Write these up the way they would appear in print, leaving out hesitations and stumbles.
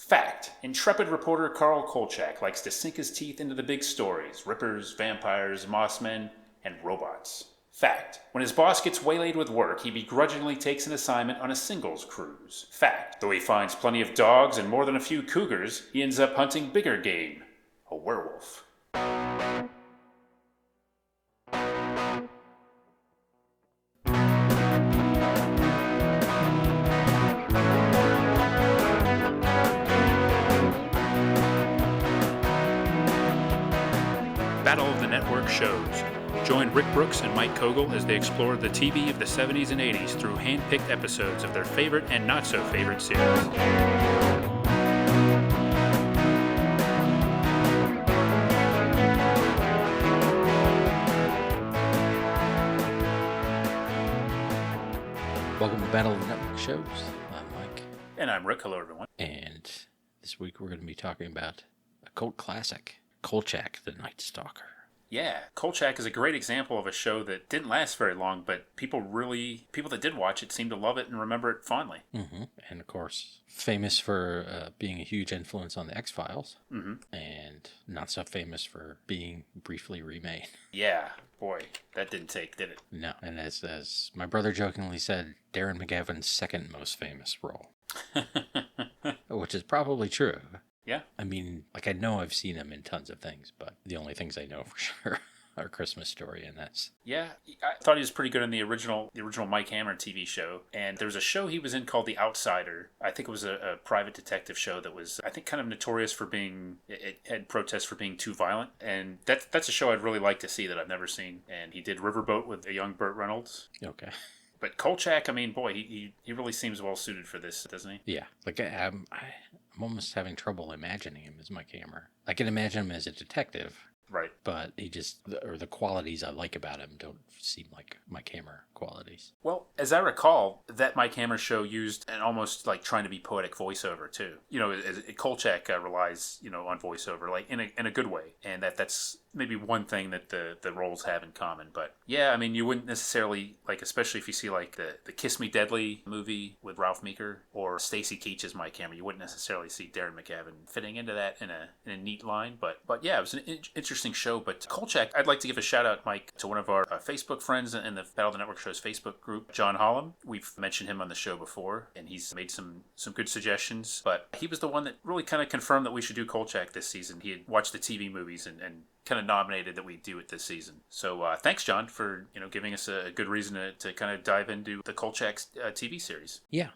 Fact. Intrepid reporter Karl Kochak likes to sink his teeth into the big stories. Rippers, vampires, mossmen, and robots. Fact. When his boss gets waylaid with work, he begrudgingly takes an assignment on a singles cruise. Fact. Though he finds plenty of dogs and more than a few cougars, he ends up hunting bigger game. A werewolf. Battle of the Network shows. Join Rick Brooks and Mike Kogel as they explore the TV of the 70s and 80s through hand-picked episodes of their favorite and not-so-favorite series. Welcome to Battle of the Network shows. I'm Mike. And I'm Rick. Hello, everyone. And this week we're going to be talking about a cult classic, Kolchak, the Night Stalker. Yeah, Kolchak is a great example of a show that didn't last very long, but people that did watch it seem to love it and remember it fondly. Mm-hmm. And of course, famous for being a huge influence on the X-Files, and not so famous for being briefly remade. Yeah, boy, that didn't take, did it? No, and as my brother jokingly said, Darren McGavin's second most famous role. Which is probably true. Yeah. I mean, I know I've seen him in tons of things, but the only things I know for sure are Christmas Story and this. Yeah, I thought he was pretty good in the original Mike Hammer TV show. And there was a show he was in called The Outsider. I think it was a private detective show that was, I think, kind of notorious for being, it had protests for being too violent. And that's a show I'd really like to see that I've never seen. And he did Riverboat with a young Burt Reynolds. Okay. But Kolchak, I mean, boy, he really seems well suited for this, doesn't he? Yeah. I'm almost having trouble imagining him as Mike Hammer. I can imagine him as a detective. Right. But the qualities I like about him don't seem like Mike Hammer qualities. Well, as I recall, that Mike Hammer show used an almost like trying to be poetic voiceover too. You know, Kolchak relies, on voiceover, like in a good way. And that's maybe one thing that the roles have in common. But yeah, I mean, you wouldn't necessarily, especially if you see the Kiss Me Deadly movie with Ralph Meeker or Stacy Keach's Mike Hammer, you wouldn't necessarily see Darren McGavin fitting into that in a neat line. But yeah, it was an interesting show. But Kolchak, I'd like to give a shout out, Mike, to one of our Facebook friends in the Battle of the Network Show's Facebook group, John Holland. We've mentioned him on the show before, and he's made some good suggestions. But he was the one that really kind of confirmed that we should do Kolchak this season. He had watched the TV movies and kind of nominated that we do it this season. So thanks, John, for giving us a good reason to kind of dive into the Kolchak TV series. Yeah.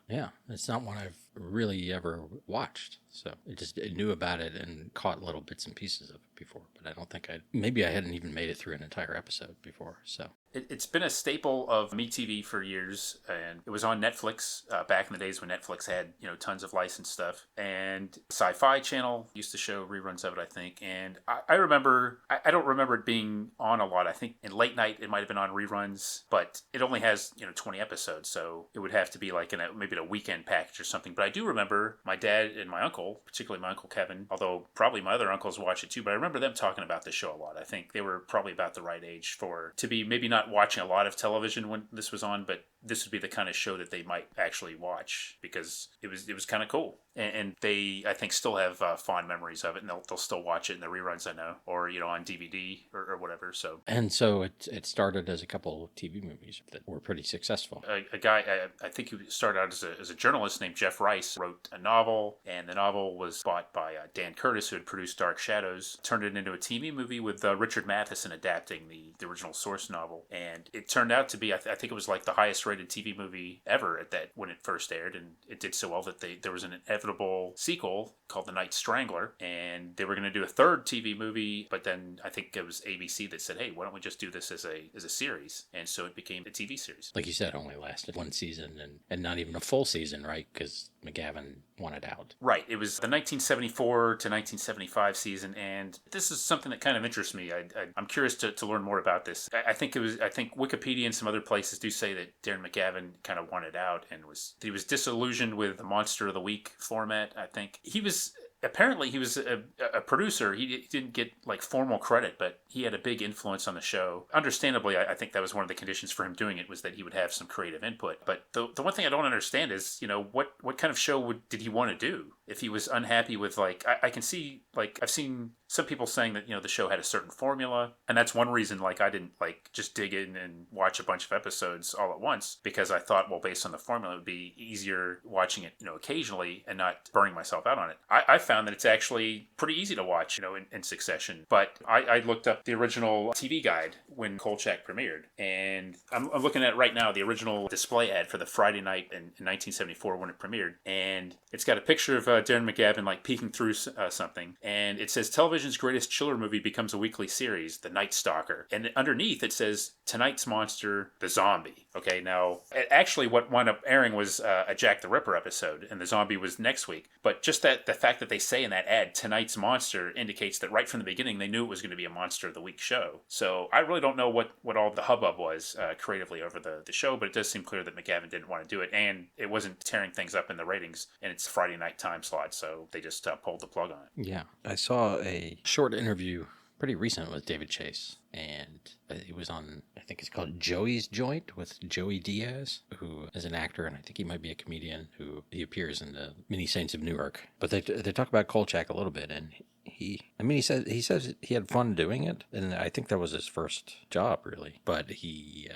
It's not one I've really ever watched. So I knew about it and caught little bits and pieces of it before, but I don't think maybe I hadn't even made it through an entire episode before. So it's been a staple of MeTV for years, and it was on Netflix back in the days when Netflix had tons of licensed stuff. And Sci-Fi Channel used to show reruns of it, I think. And I remember, I don't remember it being on a lot. I think in late night it might have been on reruns, but it only has 20 episodes, so it would have to be like maybe a weekend package or something. But I do remember my dad and my uncle, particularly my Uncle Kevin, although probably my other uncles watch it too, but I remember them talking about this show a lot. I think they were probably about the right age to be maybe not watching a lot of television when this was on, but this would be the kind of show that they might actually watch because it was kind of cool. And they, I think, still have fond memories of it, and they'll still watch it in the reruns, I know, or on DVD or whatever. So it started as a couple of TV movies that were pretty successful. A guy, I think he started out as a journalist named Jeff Rice, wrote a novel, and the novel was bought by Dan Curtis, who had produced Dark Shadows, turned it into a TV movie with Richard Matheson adapting the original source novel, and it turned out to be, I think it was like the highest rated TV movie ever when it first aired, and it did so well that there was an inevitable sequel called The Night Strangler, and they were going to do a third TV movie, but then I think it was ABC that said, hey, why don't we just do this as a series? And so it became a TV series. Like you said, only lasted one season and not even a full season, right? Because McGavin wanted out. Right. It was the 1974 to 1975 season, and this is something that kind of interests me. I'm curious to learn more about this. I think Wikipedia and some other places do say that Darren McGavin kind of wanted out and he was disillusioned with the Monster of the Week format. I think he was apparently he was a producer. He didn't get like formal credit, but he had a big influence on the show. Understandably, I think that was one of the conditions for him doing it, was that he would have some creative input. But the one thing I don't understand is, what kind of show did he want to do? If he was unhappy with, like, I can see, like, I've seen some people saying that, the show had a certain formula, and that's one reason, like, I didn't, like, just dig in and watch a bunch of episodes all at once, because I thought, well, based on the formula, it would be easier watching it, occasionally and not burning myself out on it. I found that it's actually pretty easy to watch, in succession. But I looked up the original TV guide when Kolchak premiered, and I'm looking at right now the original display ad for the Friday night in 1974 when it premiered, and it's got a picture of Darren McGavin, like, peeking through something, and it says television's greatest chiller movie becomes a weekly series, The Night Stalker, and underneath it says tonight's monster, the zombie. Okay, now actually what wound up airing was a Jack the Ripper episode, and the zombie was next week. But just the fact that they say in that ad tonight's monster indicates that right from the beginning they knew it was going to be a Monster of the Week show. So I really don't know what all the hubbub was creatively over the show, but it does seem clear that McGavin didn't want to do it, and it wasn't tearing things up in the ratings in its Friday night time slot, so they just pulled the plug on it. Yeah, I saw a short interview pretty recent with David Chase, and he was on, I think it's called Joey's Joint with Joey Diaz, who is an actor, and I think he might be a comedian, he appears in the Many Saints of Newark. But they talk about Kolchak a little bit, and he says he had fun doing it, and I think that was his first job, really. But he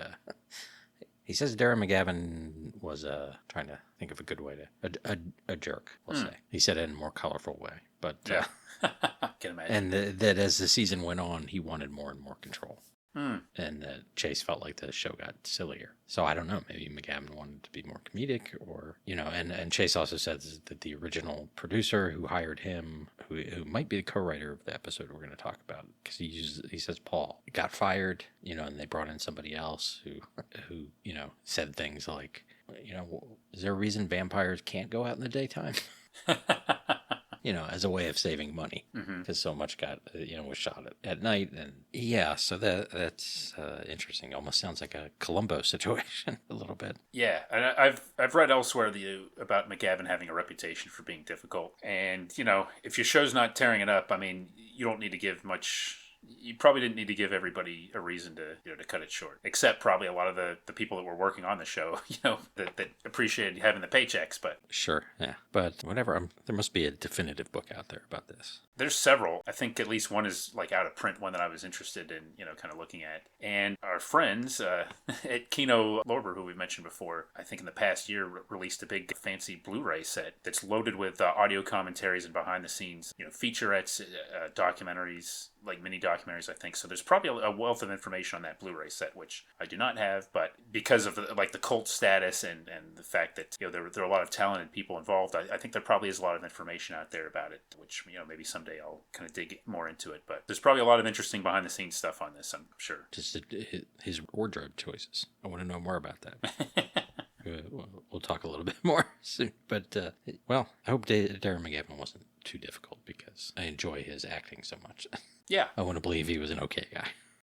says Darren McGavin was trying to think of a good way to a jerk, we'll say. He said it in a more colorful way, but yeah. Can imagine. And that as the season went on, he wanted more and more control. And Chase felt like the show got sillier. So I don't know, maybe McGavin wanted to be more comedic, or, and Chase also says that the original producer who hired him, who might be the co-writer of the episode we're going to talk about, because he says Paul got fired, and they brought in somebody else who said things like, is there a reason vampires can't go out in the daytime? As a way of saving money, because so much was shot at night. And yeah, so that's interesting. Almost sounds like a Columbo situation a little bit. Yeah, and I've read elsewhere about McGavin having a reputation for being difficult. And, if your show's not tearing it up, I mean, you don't need to give much. You probably didn't need to give everybody a reason to cut it short, except probably a lot of the people that were working on the show, that appreciated having the paychecks. But sure, yeah, but whatever. There must be a definitive book out there about this. There's several. I think at least one is like out of print, one that I was interested in, kind of looking at. And our friends at Kino Lorber, who we mentioned before, I think in the past year released a big fancy Blu-ray set that's loaded with audio commentaries and behind the scenes, featurettes, documentaries, like mini documentaries, I think. So there's probably a wealth of information on that Blu-ray set, which I do not have, but because of the cult status and the fact that there are a lot of talented people involved, I think there probably is a lot of information out there about it, which maybe someday I'll kind of dig more into it. But there's probably a lot of interesting behind the scenes stuff on this, I'm sure. Just his wardrobe choices. I want to know more about that. We'll talk a little bit more soon. But, I hope Darren McGavin wasn't too difficult, because I enjoy his acting so much. Yeah. I want to believe he was an okay guy.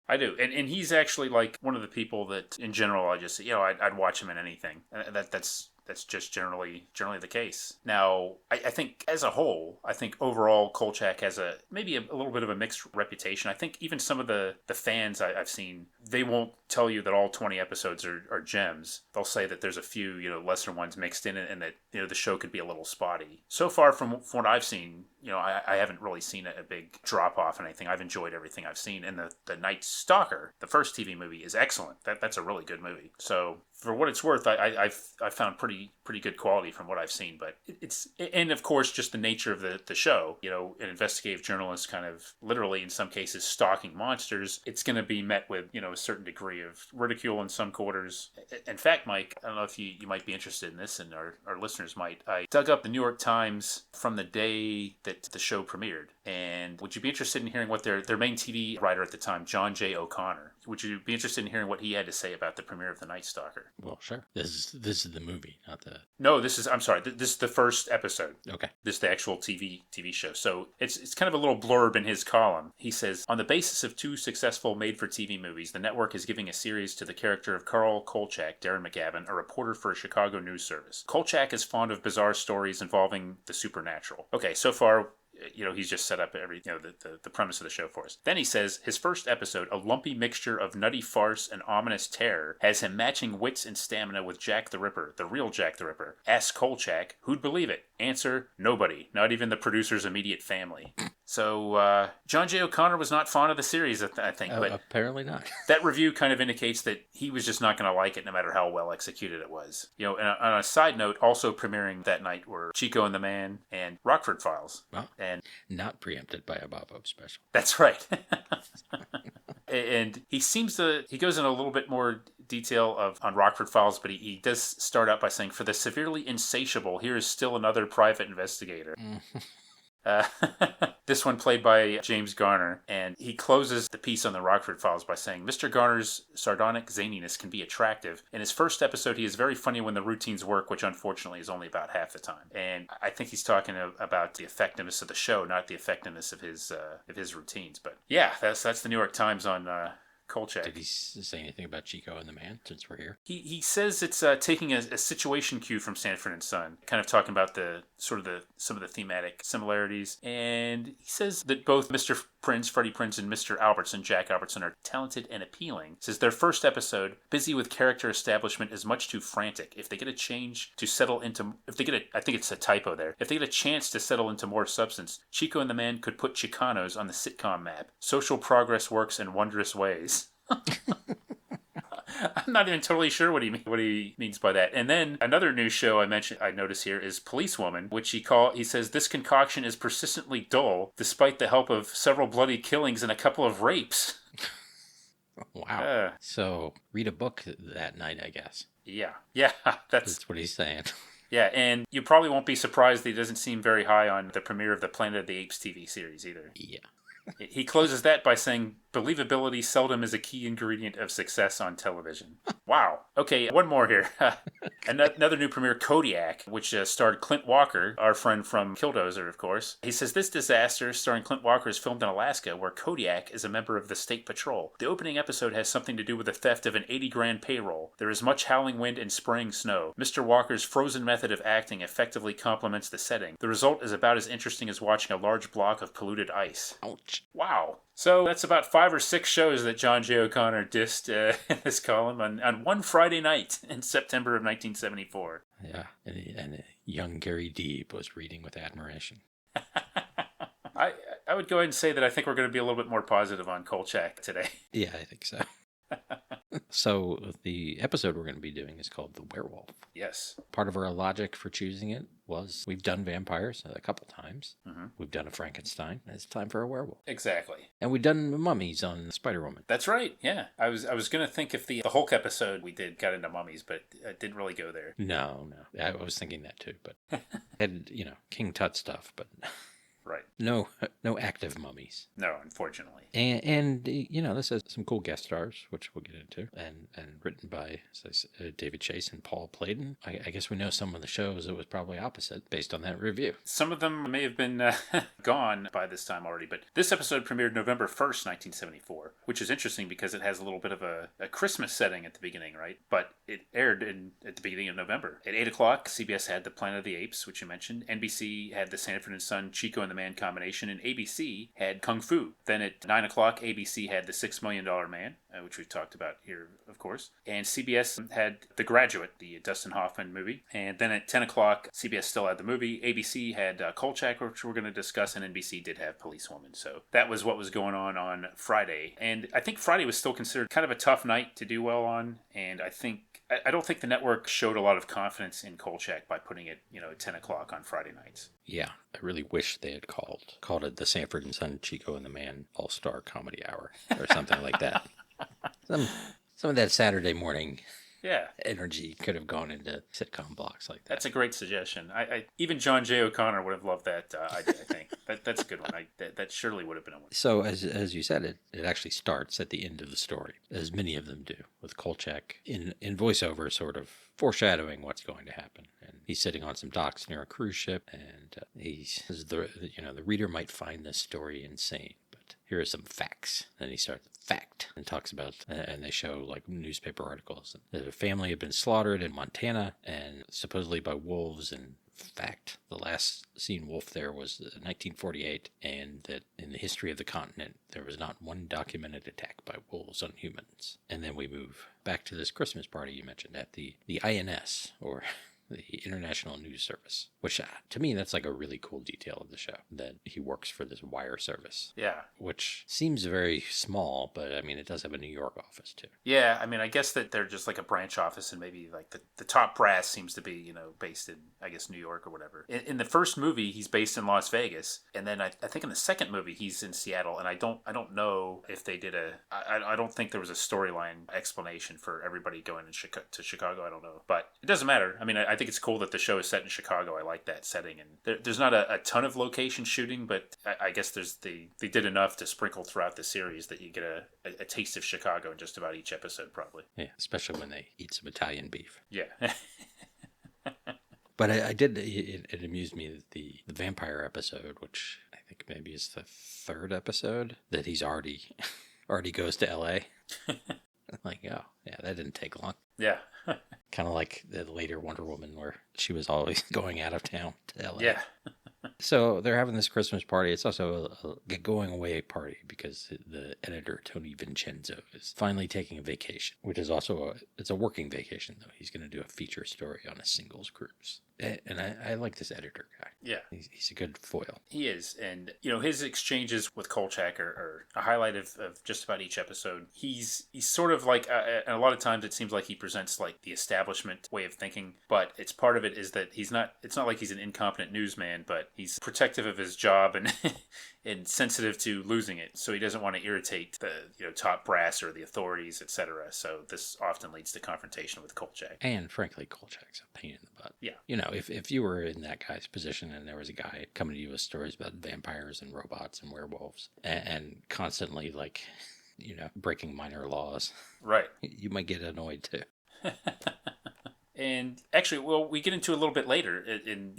I do. And he's actually like one of the people that, in general, I just, I'd watch him in anything. That's just generally the case. Now, I think as a whole, I think overall Kolchak has maybe a little bit of a mixed reputation. I think even some of the fans I've seen, they won't tell you that all 20 episodes are gems. They'll say that there's a few, lesser ones mixed in it, and that, the show could be a little spotty. So far from what I've seen, I haven't really seen a big drop off in anything. I've enjoyed everything I've seen. And the Night Stalker, the first TV movie, is excellent. That's a really good movie. So for what it's worth, I've found pretty good quality from what I've seen. But it's, and of course, just the nature of the show, an investigative journalist kind of literally in some cases stalking monsters, it's going to be met with, a certain degree of ridicule in some quarters. In fact, Mike, I don't know if you might be interested in this, and our listeners might. I dug up the New York Times from the day that the show premiered. And would you be interested in hearing what their main TV writer at the time, John J. O'Connor, would you be interested in hearing what he had to say about the premiere of The Night Stalker? Well, sure. This is the movie, not the... No, I'm sorry, this is the first episode. Okay. This is the actual TV show. So it's kind of a little blurb in his column. He says, on the basis of 2 successful made-for-TV movies, the network is giving a series to the character of Karl Kochak, Darren McGavin, a reporter for a Chicago news service. Kolchak is fond of bizarre stories involving the supernatural. Okay, so far he's just set up the premise of the show for us. Then he says his first episode, a lumpy mixture of nutty farce and ominous terror, has him matching wits and stamina with Jack the Ripper, the real Jack the Ripper. Ask Kolchak, who'd believe it? Answer, nobody, not even the producer's immediate family. So John J. O'Connor was not fond of the series, I think. But apparently not. That review kind of indicates that he was just not going to like it no matter how well executed it was. And on a side note, also premiering that night were Chico and the Man and Rockford Files. Well, and not preempted by a Bob Hope special. That's right. And he goes in a little bit more detail on Rockford Files, but he does start out by saying, for the severely insatiable, here is still another private investigator. This one played by James Garner, and he closes the piece on the Rockford Files by saying, Mr. Garner's sardonic zaniness can be attractive. In his first episode, he is very funny when the routines work, which unfortunately is only about half the time. And I think he's talking about the effectiveness of the show, not the effectiveness of his routines. But yeah, that's the New York Times on Kolchak. Did he say anything about Chico and the Man, since we're here? He says it's taking a situation cue from Sanford and Son, kind of talking about some of the thematic similarities. And he says that both Mr. Prince, Freddie Prinze, and Mr. Albertson, Jack Albertson, are talented and appealing. Says their first episode, busy with character establishment, is much too frantic. If they get a chance to settle into more substance, Chico and the Man could put Chicanos on the sitcom map. Social progress works in wondrous ways. I'm not even totally sure what he means by that. And then another new show I notice here is Policewoman, which he says this concoction is persistently dull, despite the help of several bloody killings and a couple of rapes. Wow. So read a book that night, I guess. Yeah, that's what he's saying. Yeah, and you probably won't be surprised that he doesn't seem very high on the premiere of the Planet of the Apes TV series either. Yeah. He closes that by saying, believability seldom is a key ingredient of success on television. Wow. Okay, one more here. Another new premiere, Kodiak, which starred Clint Walker, our friend from Killdozer, of course. He says, this disaster, starring Clint Walker, is filmed in Alaska, where Kodiak is a member of the state patrol. The opening episode has something to do with the theft of an $80,000 payroll. There is much howling wind and spraying snow. Mr. Walker's frozen method of acting effectively complements the setting. The result is about as interesting as watching a large block of polluted ice. Ouch. Wow. So that's about 5 or 6 shows that John J. O'Connor dissed in this column on one Friday night in September of 1974. Yeah, and young Gary Deeb was reading with admiration. I would go ahead and say that I think we're going to be a little bit more positive on Kolchak today. Yeah, I think so. So the episode we're going to be doing is called The Werewolf. Yes. Part of our logic for choosing it was we've done vampires a couple times. Mm-hmm. We've done a Frankenstein. It's time for a werewolf. Exactly. And we've done mummies on Spider-Woman. That's right. Yeah. I was going to think if the Hulk episode we did got into mummies, but it didn't really go there. No. I was thinking that too, but had, King Tut stuff, but... Right. No active mummies. No, unfortunately. And this has some cool guest stars, which we'll get into, and written by David Chase and Paul Playton. I guess we know some of the shows it was probably opposite based on that review. Some of them may have been gone by this time already, but this episode premiered November 1st, 1974, which is interesting because it has a little bit of a Christmas setting at the beginning, right? But it aired at the beginning of November. At 8 o'clock, CBS had the Planet of the Apes, which you mentioned. NBC had the Sanford and Son, Chico and the Man combination, and ABC had Kung Fu. Then at 9 o'clock, ABC had the $6 Million Man, which we've talked about here, of course. And CBS had The Graduate, the Dustin Hoffman movie. And then at 10 o'clock, CBS still had the movie. ABC had Kolchak, which we're going to discuss, and NBC did have Policewoman. So that was what was going on Friday. And I think Friday was still considered kind of a tough night to do well on. And I don't think the network showed a lot of confidence in Kolchak by putting it, at 10 o'clock on Friday nights. Yeah, I really wish they had called it the Sanford and Son, Chico and the Man All-Star Comedy Hour or something like that. Some of that Saturday morning energy could have gone into sitcom blocks like that. That's a great suggestion. I even John J. O'Connor would have loved that idea, I think. That's a good one. That surely would have been a one. So, as you said, it actually starts at the end of the story, as many of them do, with Kolchak in voiceover sort of foreshadowing what's going to happen. And he's sitting on some docks near a cruise ship, and he says the reader might find this story insane, but here are some facts. Then he starts fact and talks about, and they show like newspaper articles that a family had been slaughtered in Montana and supposedly by wolves. And fact, the last seen wolf there was 1948, and that in the history of the continent there was not one documented attack by wolves on humans. And then we move back to this Christmas party you mentioned at the INS, or the International News Service, which to me, that's like a really cool detail of the show, that he works for this wire service. Yeah. Which seems very small, but I mean, it does have a New York office too. Yeah, I mean, I guess that they're just like a branch office, and maybe like the top brass seems to be, based in, I guess, New York or whatever. In the first movie, he's based in Las Vegas, and then I think in the second movie, he's in Seattle, and I don't know if they did I don't think there was a storyline explanation for everybody going to Chicago. I don't know, but it doesn't matter. I mean, I think it's cool that the show is set in Chicago. I like that setting, and there's not a ton of location shooting, but I guess they did enough to sprinkle throughout the series that you get a taste of Chicago in just about each episode, probably. Yeah, especially when they eat some Italian beef. Yeah. But I did, it amused me that the vampire episode, which I think maybe is the third episode, that he's already goes to L.A. Like, oh, yeah, that didn't take long. Yeah. Kind of like the later Wonder Woman, where she was always going out of town to L.A. Yeah. So they're having this Christmas party. It's also a going away party because the editor, Tony Vincenzo, is finally taking a vacation, which is also it's a working vacation, though. He's going to do a feature story on a singles cruise. And I like this editor guy. Yeah. He's a good foil. He is. And, his exchanges with Kolchak are a highlight of just about each episode. He's sort of like, and a lot of times it seems like he presents like the establishment way of thinking, but it's part of it is that it's not like he's an incompetent newsman, but he's protective of his job and and sensitive to losing it. So he doesn't want to irritate the top brass or the authorities, etc. So this often leads to confrontation with Kolchak. And frankly, Kolchak's a pain in the butt. Yeah. If you were in that guy's position and there was a guy coming to you with stories about vampires and robots and werewolves and constantly breaking minor laws, right, you might get annoyed too. And actually, well, we get into a little bit later in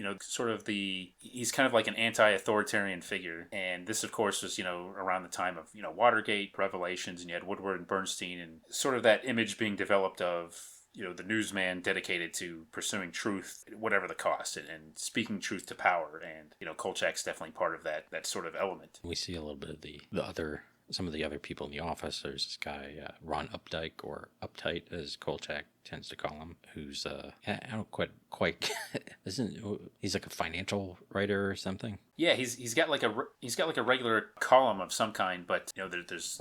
he's kind of like an anti-authoritarian figure. And this, of course, was, around the time of, Watergate, Revelations, and you had Woodward and Bernstein, and sort of that image being developed of, the newsman dedicated to pursuing truth, whatever the cost, and speaking truth to power. And, Kolchak's definitely part of that sort of element. We see a little bit of some of the other people in the office. There's this guy, Ron Updike, or Uptight, as Kolchak tends to call him, who's, I don't quite, he's like a financial writer or something. Yeah, he's got like a regular column of some kind, but there's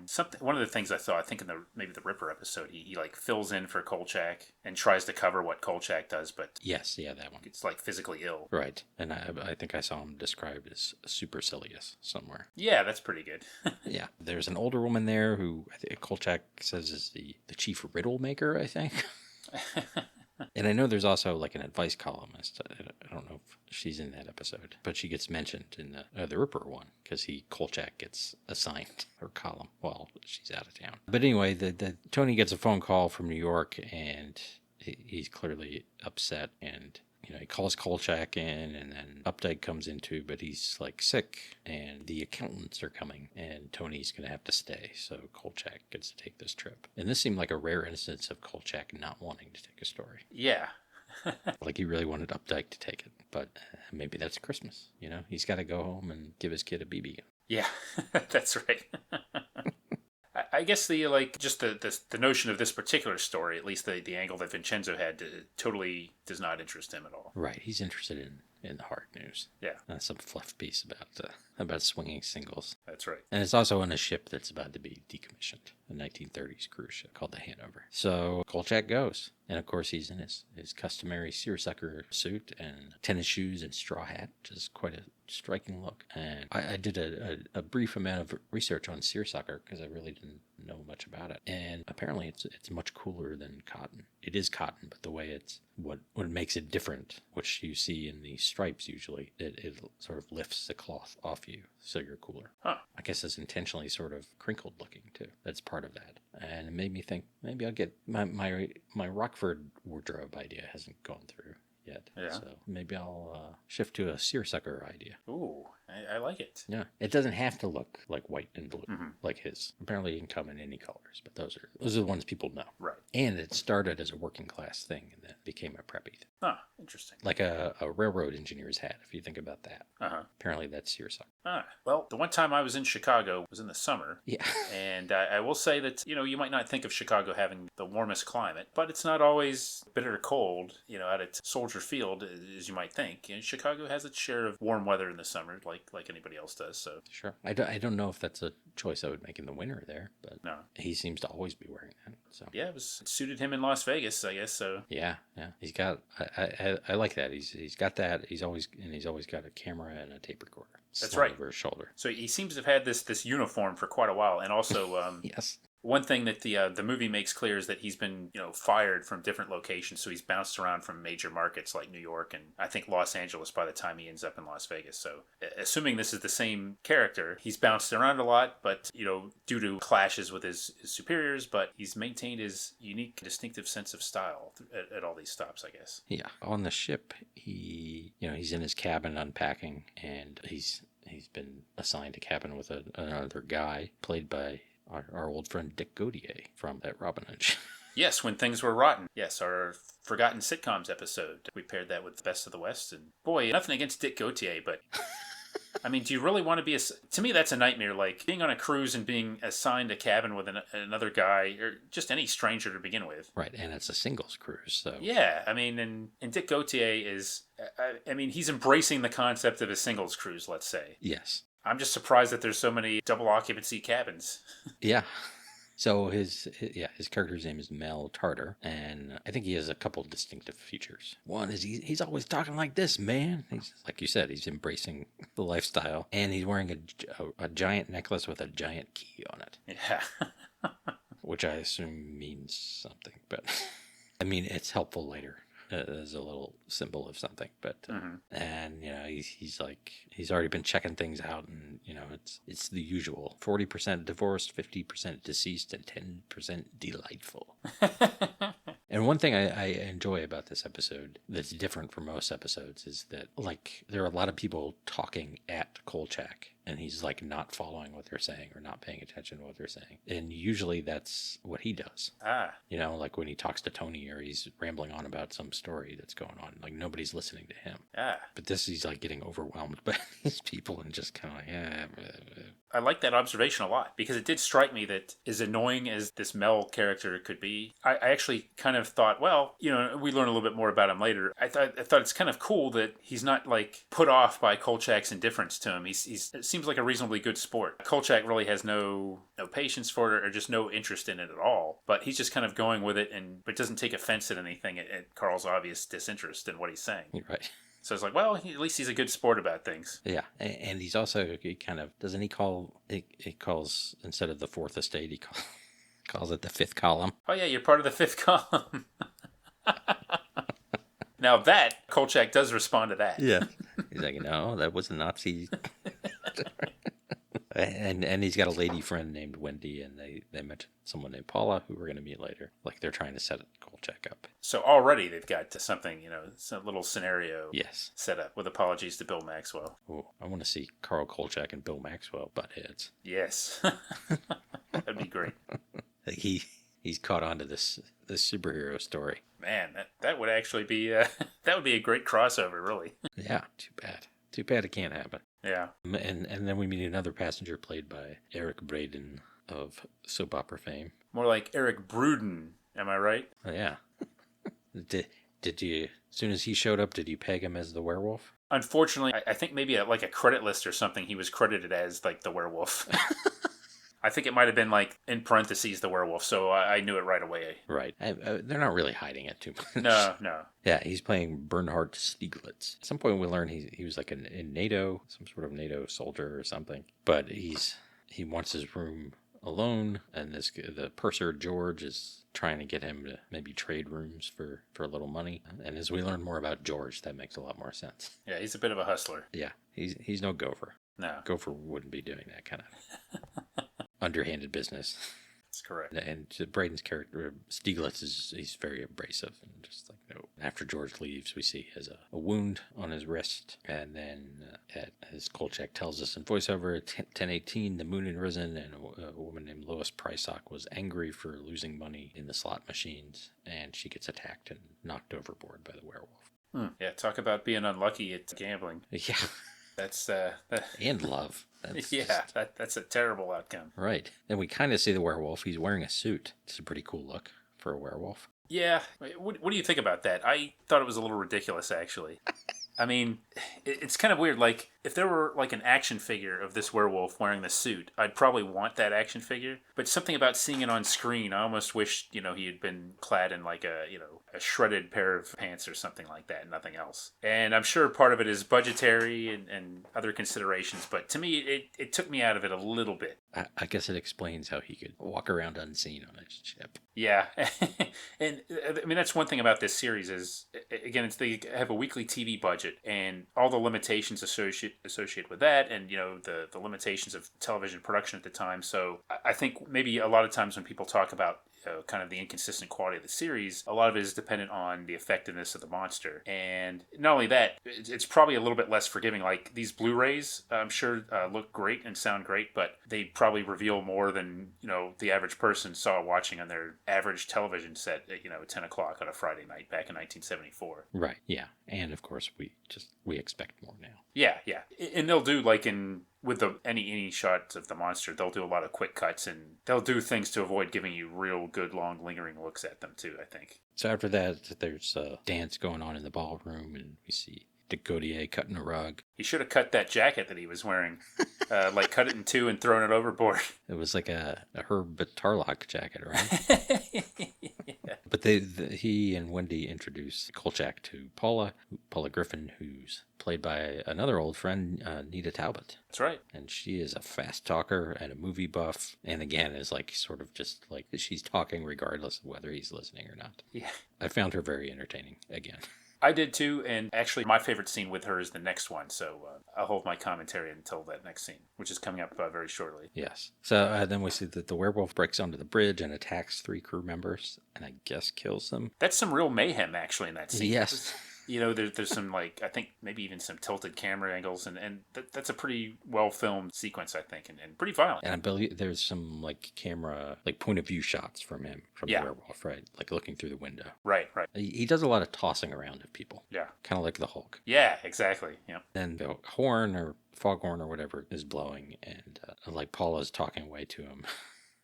something. One of the things I saw, I think in maybe the Ripper episode, he like fills in for Kolchak and tries to cover what Kolchak does, but yes, yeah, that one. It's like physically ill, right? And I think I saw him described as supercilious somewhere. Yeah, that's pretty good. Yeah, there's an older woman there who I think Kolchak says is the chief riddle maker, I think. And I know there's also like an advice columnist. I don't know if she's in that episode, but she gets mentioned in the Ripper one because Kolchak gets assigned her column while she's out of town. But anyway, the Tony gets a phone call from New York, and he's clearly upset, and he calls Kolchak in, and then Updike comes in too, but he's like sick, and the accountants are coming, and Tony's going to have to stay, so Kolchak gets to take this trip. And this seemed like a rare instance of Kolchak not wanting to take a story. Yeah. Like he really wanted Updike to take it, but maybe that's Christmas, He's got to go home and give his kid a BB gun. Yeah, that's right. I guess the notion of this particular story, at least the angle that Vincenzo had, totally does not interest him at all. Right, he's interested in the hard news. Yeah, some fluff piece about swinging singles. That's right. And it's also on a ship that's about to be decommissioned, a 1930s cruise ship called the Hanover. So Kolchak goes, and of course he's in his customary seersucker suit and tennis shoes and straw hat, which is quite a striking look. And I did a brief amount of research on seersucker because I really didn't know much about it. And apparently it's much cooler than cotton. It is cotton, but the way it's what makes it different, which you see in the stripes usually, it sort of lifts the cloth off you, so you're cooler. Huh. I guess it's intentionally sort of crinkled looking too. That's part of that. And it made me think maybe I'll get my Rockford wardrobe idea hasn't gone through yet. Yeah. So maybe I'll shift to a seersucker idea. Ooh, I like it. Yeah, it doesn't have to look like white and blue Mm-hmm. like his. Apparently, it can come in any colors, but those are the ones people know. Right. And it started as a working class thing, and then became a preppy thing, Ah, interesting. like a railroad engineer's hat. If you think about that, apparently that's seersucker. Well, the one time I was in Chicago was in the summer. Yeah. And I will say that, you might not think of Chicago having the warmest climate, but it's not always bitter cold, out at Soldier Field, as you might think. Chicago has its share of warm weather in the summer, like anybody else does. So Sure. I don't know if that's a choice I would make in the winter there, but no. He seems to always be wearing that. So Yeah, it suited him in Las Vegas, I guess. So yeah. He's got. I like that. He's got that. He's always got a camera and a tape recorder. That's right. Over his shoulder. So he seems to have had this uniform for quite a while, and also yes. One thing that the movie makes clear is that he's been fired from different locations, so he's bounced around from major markets like New York and I think Los Angeles by the time he ends up in Las Vegas. So assuming this is the same character, he's bounced around a lot, but due to clashes with his superiors, but he's maintained his unique, distinctive sense of style at all these stops, I guess. Yeah, on the ship, he's in his cabin unpacking, and he's been assigned a cabin with another guy played by our old friend Dick Gautier from that Robin Hood show. Yes, When Things Were Rotten. Yes, our Forgotten Sitcoms episode. We paired that with Best of the West. And boy, nothing against Dick Gautier, but I mean, do you really want to be to me, that's a nightmare. Like being on a cruise and being assigned a cabin with another guy or just any stranger to begin with. Right, and it's a singles cruise, so. Yeah, I mean, and Dick Gautier is, I mean, he's embracing the concept of a singles cruise, let's say. Yes. I'm just surprised that there's so many double occupancy cabins. Yeah. So his character's name is Mel Tartar, and I think he has a couple distinctive features. One is he's always talking like this, man. He's, like you said, he's embracing the lifestyle, and he's wearing a giant necklace with a giant key on it. Yeah. Which I assume means something, but I mean, it's helpful later. As a little symbol of something, but and he's already been checking things out, and it's the usual 40% divorced, 50% deceased, and 10% delightful. And one thing I enjoy about this episode that's different from most episodes is that there are a lot of people talking at Kolchak, and he's not following what they're saying or not paying attention to what they're saying. And usually that's what he does. Like when he talks to Tony or he's rambling on about some story that's going on, nobody's listening to him. But this, he's getting overwhelmed by these people and just kind of I like that observation a lot because it did strike me that as annoying as this Mel character could be, I actually kind of thought, well, we learn a little bit more about him later. I thought it's kind of cool that he's not put off by Kolchak's indifference to him. It seems like a reasonably good sport. Kolchak really has no patience for it or just no interest in it at all. But he's just kind of going with it, but doesn't take offense at anything at Carl's obvious disinterest in what he's saying. Right. So it's well, at least he's a good sport about things. Yeah, and he's also, he kind of, doesn't he call, he calls, instead of the fourth estate, he calls it the fifth column. Oh yeah, you're part of the fifth column. Now that, Kolchak does respond to that. Yeah. He's no, that was a Nazi. And he's got a lady friend named Wendy, and they mentioned someone named Paula, who we're going to meet later. They're trying to set Kolchak up. So already they've got something, some little scenario set up, with apologies to Bill Maxwell. Oh, I want to see Karl Kochak and Bill Maxwell butt heads. Yes. That'd be great. He's caught on to this superhero story. Man, that would actually be, that would be a great crossover, really. Yeah, too bad. Too bad it can't happen. Yeah. And then we meet another passenger played by Eric Braeden of soap opera fame. More like Eric Bruden, am I right? Oh, yeah. Did you, as soon as he showed up, did you peg him as the werewolf? Unfortunately, I think maybe a credit list or something, he was credited as the werewolf. I think it might have been in parentheses the werewolf, so I knew it right away. Right. They're not really hiding it too much. No. Yeah, he's playing Bernhard Stieglitz. At some point we learned he was in NATO, some sort of NATO soldier or something. But he wants his room alone, and the purser George is trying to get him to maybe trade rooms for a little money. And as we learn more about George, that makes a lot more sense. Yeah, he's a bit of a hustler. Yeah, he's no gopher. No. Gopher wouldn't be doing that kind of underhanded business. That's correct. And Braden's character, Stieglitz, he's very abrasive and just like, no. After George leaves, we see he has a wound on his wrist. And then, as Kolchak tells us in voiceover, at 10:18, the moon had risen, and a woman named Lois Prysock was angry for losing money in the slot machines. And she gets attacked and knocked overboard by the werewolf. Yeah, talk about being unlucky at gambling. Yeah. That's and love. That's a terrible outcome. Right. And we kind of see the werewolf. He's wearing a suit. It's a pretty cool look for a werewolf. Yeah. What do you think about that? I thought it was a little ridiculous, actually. I mean, it's kind of weird. Like, if there were like an action figure of this werewolf wearing the suit, I'd probably want that action figure. But something about seeing it on screen, I almost wish, he had been clad in like a shredded pair of pants or something like that, nothing else. And I'm sure part of it is budgetary and other considerations, but to me, it took me out of it a little bit. I guess it explains how he could walk around unseen on a ship. Yeah. And I mean, that's one thing about this series is, again, they have a weekly TV budget and all the limitations associated with that, and, the limitations of television production at the time. So I think maybe a lot of times when people talk about kind of the inconsistent quality of the series, a lot of it is dependent on the effectiveness of the monster. And not only that, it's probably a little bit less forgiving. Like, these Blu-rays, I'm sure, look great and sound great, but they probably reveal more than, the average person saw watching on their average television set at, 10 o'clock on a Friday night back in 1974. Right, yeah. And, of course, we expect more now. Yeah. And they'll do, like, with any shots of the monster, they'll do a lot of quick cuts, and they'll do things to avoid giving you real good, long, lingering looks at them, too, I think. So after that, there's a dance going on in the ballroom, and we see Dick Gautier cutting a rug. He should have cut that jacket that he was wearing. Cut it in two and thrown it overboard. It was like a Herb Tarlock jacket, right? Yeah. But he and Wendy introduce Kolchak to Paula Griffin, who's played by another old friend, Nita Talbot. That's right. And she is a fast talker and a movie buff. And again, is like sort of just like she's talking regardless of whether he's listening or not. Yeah. I found her very entertaining again. I did too, and actually my favorite scene with her is the next one, so I'll hold my commentary until that next scene, which is coming up very shortly. Yes. So then we see that the werewolf breaks onto the bridge and attacks 3 crew members, and I guess kills them. That's some real mayhem, actually, in that scene. Yes. There's some, I think maybe even some tilted camera angles, and that's a pretty well-filmed sequence, I think, and pretty violent. And I believe there's some, camera, point of view shots from him, from the werewolf, right? Like looking through the window. Right. He does a lot of tossing around of people. Yeah. Kind of like the Hulk. Yeah, exactly. Yeah. Then the horn or foghorn or whatever is blowing, and Paula's talking away to him.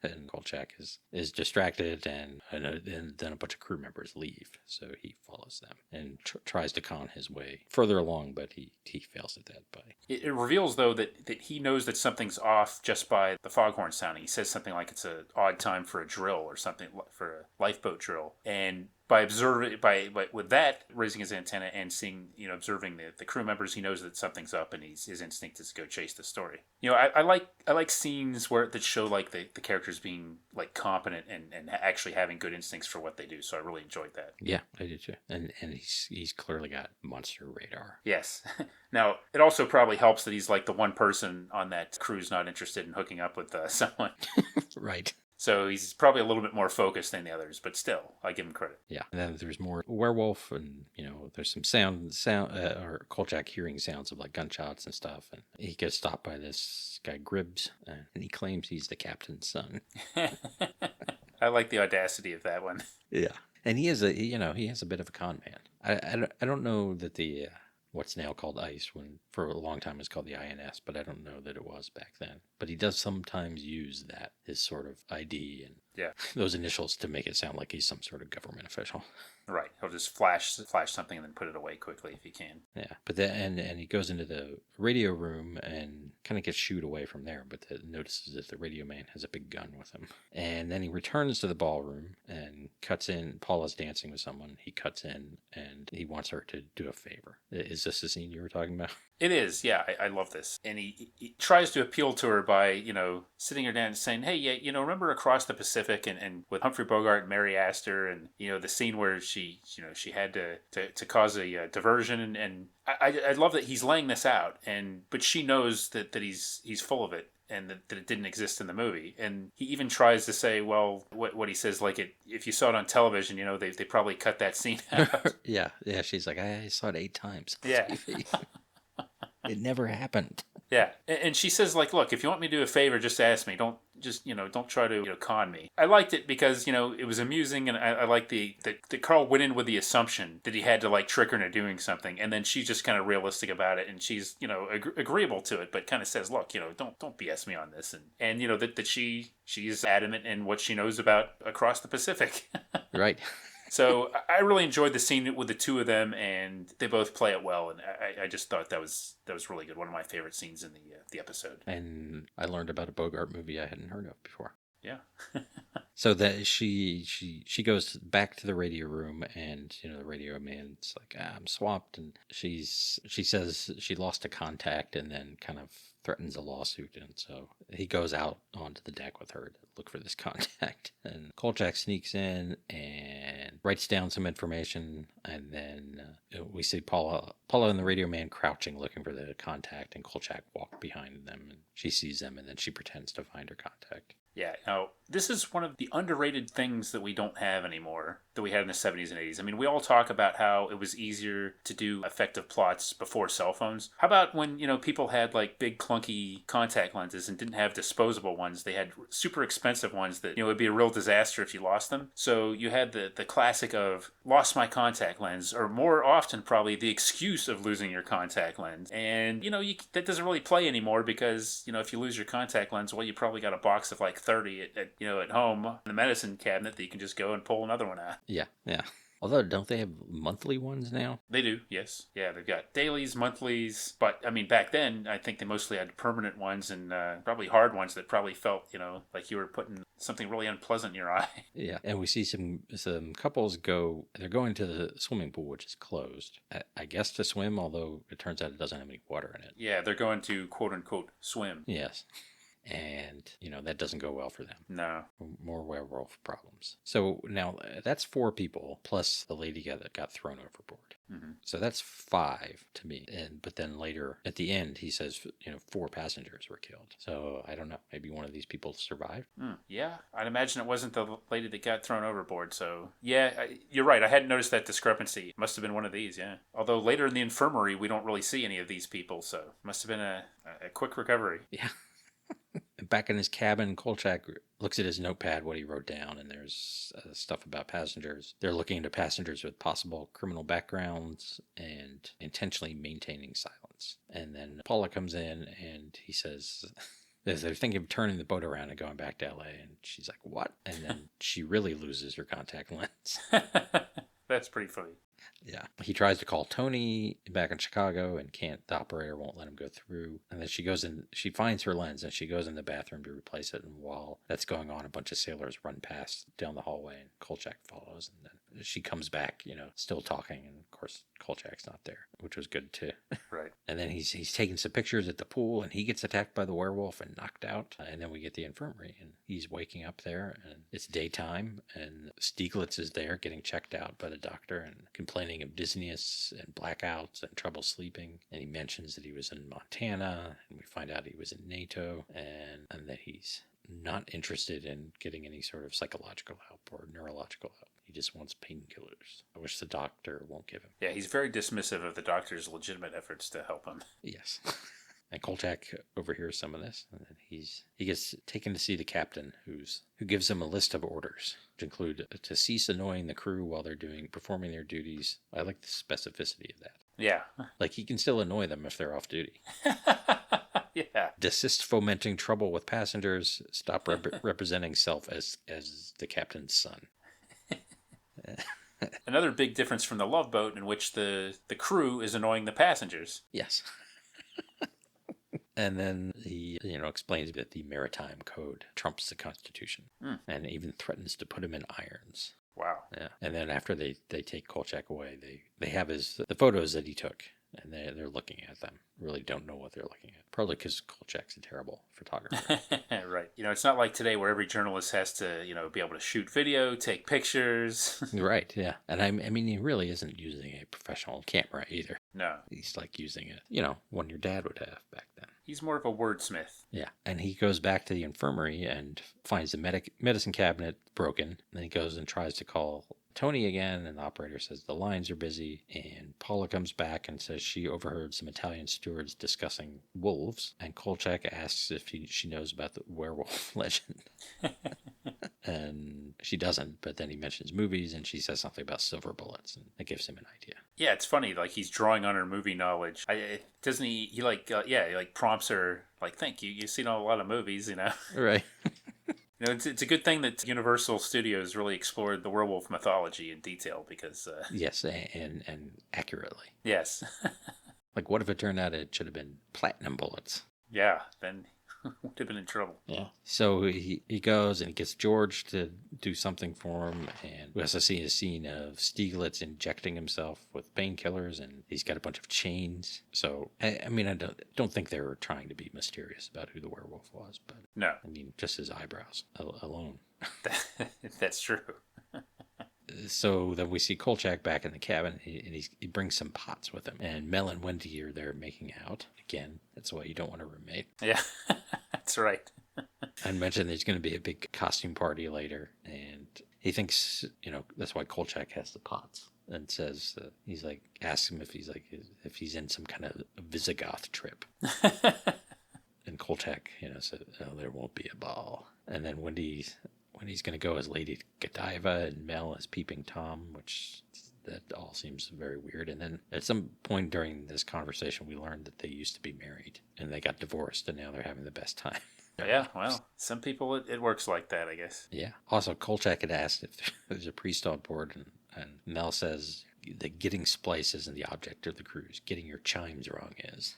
And Kolchak is distracted, and then a bunch of crew members leave, so he follows them and tries to con his way further along, but he fails at that. It reveals, though, that he knows that something's off just by the foghorn sounding. He says something like it's an odd time for a drill or something, for a lifeboat drill, and by observing, with that, raising his antenna and seeing, observing the crew members, he knows that something's up, and his instinct is to go chase the story. I like scenes that show the characters being competent and actually having good instincts for what they do. So I really enjoyed that. Yeah, I did too. And he's clearly got monster radar. Yes. Now it also probably helps that he's the one person on that crew's not interested in hooking up with someone. Right. So he's probably a little bit more focused than the others, but still, I give him credit. Yeah. And then there's more werewolf, and there's some sound, or Kolchak hearing sounds of gunshots and stuff, and he gets stopped by this guy Gribbs, and he claims he's the captain's son. I like the audacity of that one. Yeah, and he has a bit of a con man. I don't know that the what's now called ICE, when for a long time was called the INS, but I don't know that it was back then. But he does sometimes use that, his sort of ID and those initials, to make it sound like he's some sort of government official. Right. He'll just flash something and then put it away quickly if he can. Yeah. But then and he goes into the radio room and kind of gets shooed away from there, but notices that the radio man has a big gun with him. And then he returns to the ballroom and cuts in. Paula's dancing with someone. He cuts in and he wants her to do a favor. Is this the scene you were talking about? It is, yeah. I love this. And he tries to appeal to her by, sitting her down and saying, hey, remember across the Pacific Pacific, and with Humphrey Bogart and Mary Astor, and the scene where she had to cause a diversion, and I love that he's laying this out, but she knows that he's full of it, and that it didn't exist in the movie. And he even tries to say, well, what he says, like, if you saw it on television, they probably cut that scene out. Yeah. She's like, I saw it 8 times. Yeah. It never happened. Yeah, and she says, like, look, if you want me to do a favor, just ask me. Don't try to con me. I liked it because it was amusing, and I like that Carl went in with the assumption that he had to like trick her into doing something, and then she's just kind of realistic about it, and she's agreeable to it, but kind of says, look, don't BS me on this, and that she's adamant in what she knows about across the Pacific. Right. So I really enjoyed the scene with the two of them, and they both play it well. And I just thought that was really good. One of my favorite scenes in the episode. And I learned about a Bogart movie I hadn't heard of before. Yeah. So that she goes back to the radio room, and the radio man's like, I'm swamped, and she says she lost a contact, and then kind of threatens a lawsuit, and so he goes out onto the deck with her to look for this contact, and Kolchak sneaks in and writes down some information, and then we see Paula and the radio man crouching looking for the contact, and Kolchak walk behind them, and she sees them, and then she pretends to find her contact. Yeah, now, this is one of the underrated things that we don't have anymore that we had in the 70s and 80s. I mean, we all talk about how it was easier to do effective plots before cell phones. How about when, people had like big clunky contact lenses and didn't have disposable ones? They had super expensive ones that, it would be a real disaster if you lost them. So you had the classic of lost my contact lens, or more often probably the excuse of losing your contact lens. And, that doesn't really play anymore because, if you lose your contact lens, well, you probably got a box of like 30 at home in the medicine cabinet that you can just go and pull another one out. Yeah. Although, don't they have monthly ones now? They do, yes. Yeah, they've got dailies, monthlies. But, I mean, back then, I think they mostly had permanent ones and probably hard ones that probably felt, like you were putting something really unpleasant in your eye. Yeah. And we see some couples they're going to the swimming pool, which is closed, I guess to swim, although it turns out it doesn't have any water in it. Yeah, they're going to, quote-unquote, swim. Yes. And, that doesn't go well for them. No. More werewolf problems. So now that's 4 people plus the lady that got thrown overboard. Mm-hmm. So that's 5 to me. But then later at the end, he says, 4 passengers were killed. So I don't know. Maybe one of these people survived. Yeah. I'd imagine it wasn't the lady that got thrown overboard. So yeah, you're right. I hadn't noticed that discrepancy. It must have been one of these. Yeah. Although later in the infirmary, we don't really see any of these people. So it must have been a quick recovery. Yeah. Back in his cabin, Kolchak looks at his notepad, what he wrote down, and there's stuff about passengers. They're looking into passengers with possible criminal backgrounds and intentionally maintaining silence. And then Paula comes in and he says they're thinking of turning the boat around and going back to LA. And she's like, what? And then she really loses her contact lens. That's pretty funny. Yeah. He tries to call Tony back in Chicago and can't. The operator won't let him go through. And then she finds her lens and she goes in the bathroom to replace it. And while that's going on, a bunch of sailors run past down the hallway and Kolchak follows. And then she comes back, still talking. And of course, Kolchak's not there, which was good too. Right. And then he's taking some pictures at the pool and he gets attacked by the werewolf and knocked out. And then we get the infirmary and he's waking up there and it's daytime and Stieglitz is there getting checked out by the doctor and complaining of dizziness and blackouts and trouble sleeping. And he mentions that he was in Montana and we find out he was in NATO and that he's not interested in getting any sort of psychological help or neurological help. He just wants painkillers, which the doctor won't give him. Yeah, he's very dismissive of the doctor's legitimate efforts to help him. Yes. And Kolchak overhears some of this, and then he gets taken to see the captain, who gives him a list of orders, which include to cease annoying the crew while they're performing their duties. I like the specificity of that. Yeah. Like, he can still annoy them if they're off duty. Yeah. Desist fomenting trouble with passengers. Stop representing self as the captain's son. Another big difference from the Love Boat, in which the crew is annoying the passengers. Yes. And then he, explains that the maritime code trumps the Constitution, and even threatens to put him in irons. Wow. Yeah. And then after they take Kolchak away, they have the photos that he took, and they're looking at them. Really don't know what they're looking at. Probably because Kolchak's a terrible photographer. Right. It's not like today where every journalist has to, be able to shoot video, take pictures. Right, yeah. And I mean, he really isn't using a professional camera either. No. He's like using it, one your dad would have back then. He's more of a wordsmith. Yeah. And he goes back to the infirmary and finds the medicine cabinet broken. And then he goes and tries to call Tony again, and the operator says the lines are busy, and Paula comes back and says she overheard some Italian stewards discussing wolves, and Kolchak asks if she knows about the werewolf legend. And she doesn't, but then he mentions movies, and she says something about silver bullets, and that gives him an idea. Yeah, it's funny, like he's drawing on her movie knowledge. Doesn't he? He prompts her, like, thank you, you've seen a lot of movies, Right. It's a good thing that Universal Studios really explored the werewolf mythology in detail because... Yes, and accurately. Yes. Like, what if it turned out it should have been platinum bullets? Yeah, then would have been in trouble. Yeah. So he goes and he gets George to do something for him, and we also see a scene of Stieglitz injecting himself with painkillers, and he's got a bunch of chains. So I mean, I don't think they were trying to be mysterious about who the werewolf was, but no, I mean, just his eyebrows alone. That's true. So then we see Kolchak back in the cabin, and he brings some pots with him. And Mel and Wendy are there making out. Again, that's why you don't want a roommate. Yeah, that's right. I mentioned there's going to be a big costume party later, and he thinks, that's why Kolchak has the pots. And says, asks him if he's in some kind of Visigoth trip. And Kolchak, said, oh, there won't be a ball. And then Wendy's going to go as Lady Godiva and Mel as Peeping Tom, which that all seems very weird. And then at some point during this conversation, we learned that they used to be married and they got divorced, and now they're having the best time. Yeah, well, some people it works like that, I guess. Yeah. Also, Kolchak had asked if there's a priest on board, and Mel says that getting splice isn't the object of the cruise. Getting your chimes wrong is.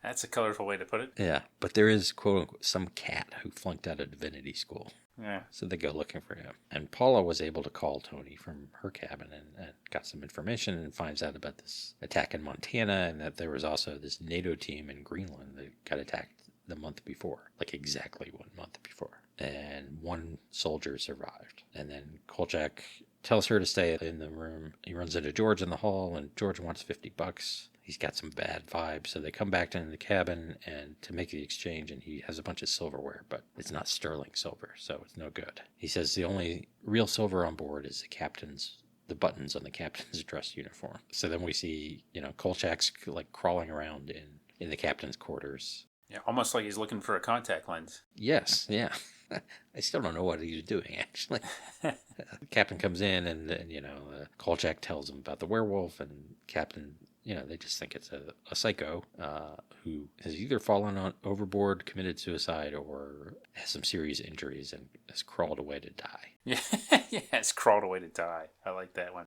That's a colorful way to put it. Yeah, but there is, quote unquote, some cat who flunked out of divinity school. Yeah. So they go looking for him. And Paula was able to call Tony from her cabin and got some information and finds out about this attack in Montana, and that there was also this NATO team in Greenland that got attacked the month before, like exactly 1 month before. And one soldier survived. And then Kolchak tells her to stay in the room. He runs into George in the hall, and George wants $50. He's got some bad vibes, so they come back into the cabin and to make the exchange, and he has a bunch of silverware, but it's not sterling silver, so it's no good. He says the only real silver on board is the buttons on the captain's dress uniform. So then we see, Kolchak's like crawling around in the captain's quarters. Yeah, almost like he's looking for a contact lens. Yes, yeah. I still don't know what he's doing, actually. The captain comes in, and Kolchak tells him about the werewolf, and Captain... they just think it's a psycho who has either fallen overboard, committed suicide, or has some serious injuries and has crawled away to die. Yeah, it's crawled away to die. I like that one.